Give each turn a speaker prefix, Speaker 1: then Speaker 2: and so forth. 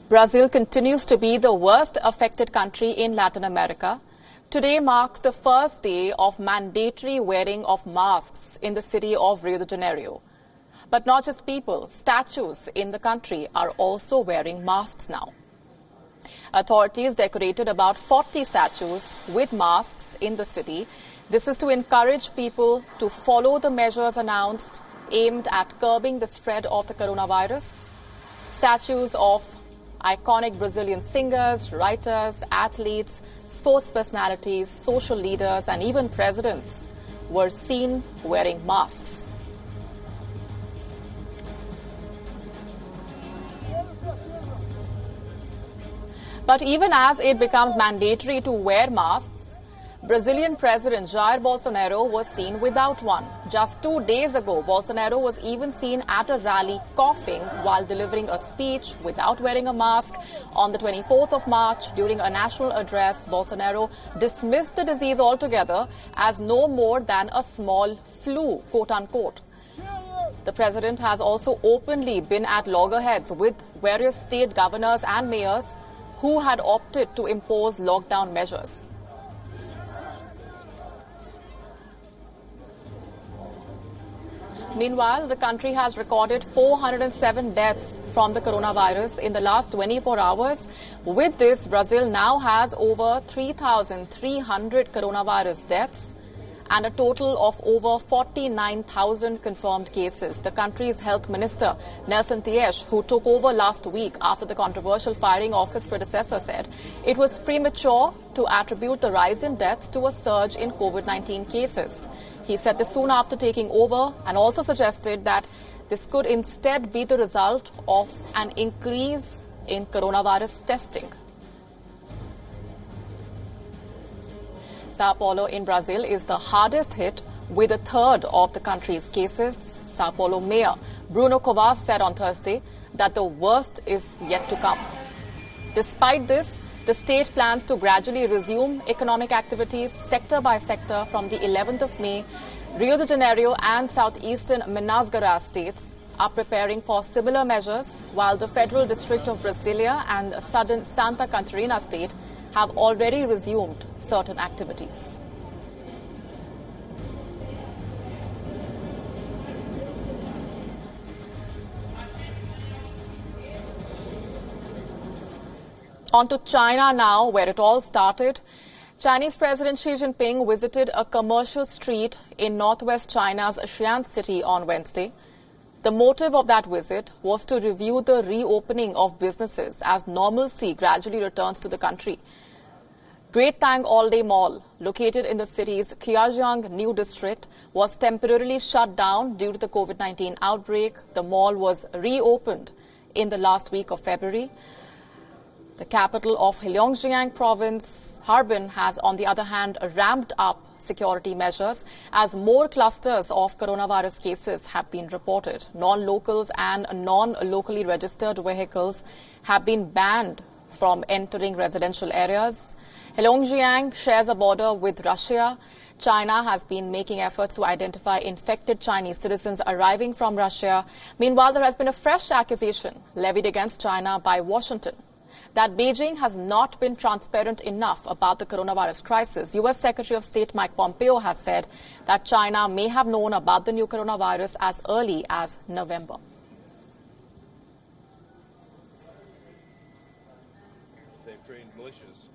Speaker 1: Brazil continues to be the worst affected country in Latin America. Today marks the first day of mandatory wearing of masks in the city of Rio de Janeiro. But not just people, statues in the country are also wearing masks now. Authorities decorated about 40 statues with masks in the city. This is to encourage people to follow the measures announced aimed at curbing the spread of the coronavirus. Statues of iconic Brazilian singers, writers, athletes, sports personalities, social leaders, and even presidents were seen wearing masks. But even as it becomes mandatory to wear masks, Brazilian President Jair Bolsonaro was seen without one. Just 2 days ago, Bolsonaro was even seen at a rally coughing while delivering a speech without wearing a mask. On the 24th of March, during a national address, Bolsonaro dismissed the disease altogether as no more than a small flu, quote unquote. The president has also openly been at loggerheads with various state governors and mayors who had opted to impose lockdown measures. Meanwhile, the country has recorded 407 deaths from the coronavirus in the last 24 hours. With this, Brazil now has over 3,300 coronavirus deaths and a total of over 49,000 confirmed cases. The country's health minister, Nelson Teich, who took over last week after the controversial firing of his predecessor, said it was premature to attribute the rise in deaths to a surge in COVID-19 cases. He said this soon after taking over and also suggested that this could instead be the result of an increase in coronavirus testing. Sao Paulo in Brazil is the hardest hit with a third of the country's cases. Sao Paulo Mayor Bruno Covas said on Thursday that the worst is yet to come. Despite this, the state plans to gradually resume economic activities sector by sector from the 11th of May. Rio de Janeiro and southeastern Minas Gerais states are preparing for similar measures, while the Federal District of Brasilia and southern Santa Catarina state have already resumed certain activities. On to China now, where it all started. Chinese President Xi Jinping visited a commercial street in northwest China's Xi'an city on Wednesday. The motive of that visit was to review the reopening of businesses as normalcy gradually returns to the country. Great Tang All-Day Mall, located in the city's Qiajiang New District, was temporarily shut down due to the COVID-19 outbreak. The mall was reopened in the last week of February. The capital of Heilongjiang province, Harbin, has, on the other hand, ramped up security measures as more clusters of coronavirus cases have been reported. Non-locals and non-locally registered vehicles have been banned from entering residential areas. Heilongjiang shares a border with Russia. China has been making efforts to identify infected Chinese citizens arriving from Russia. Meanwhile, there has been a fresh accusation levied against China by Washington that Beijing has not been transparent enough about the coronavirus crisis. U.S. Secretary of State Mike Pompeo has said that China may have known about the new coronavirus as early as November.
Speaker 2: They've trained militias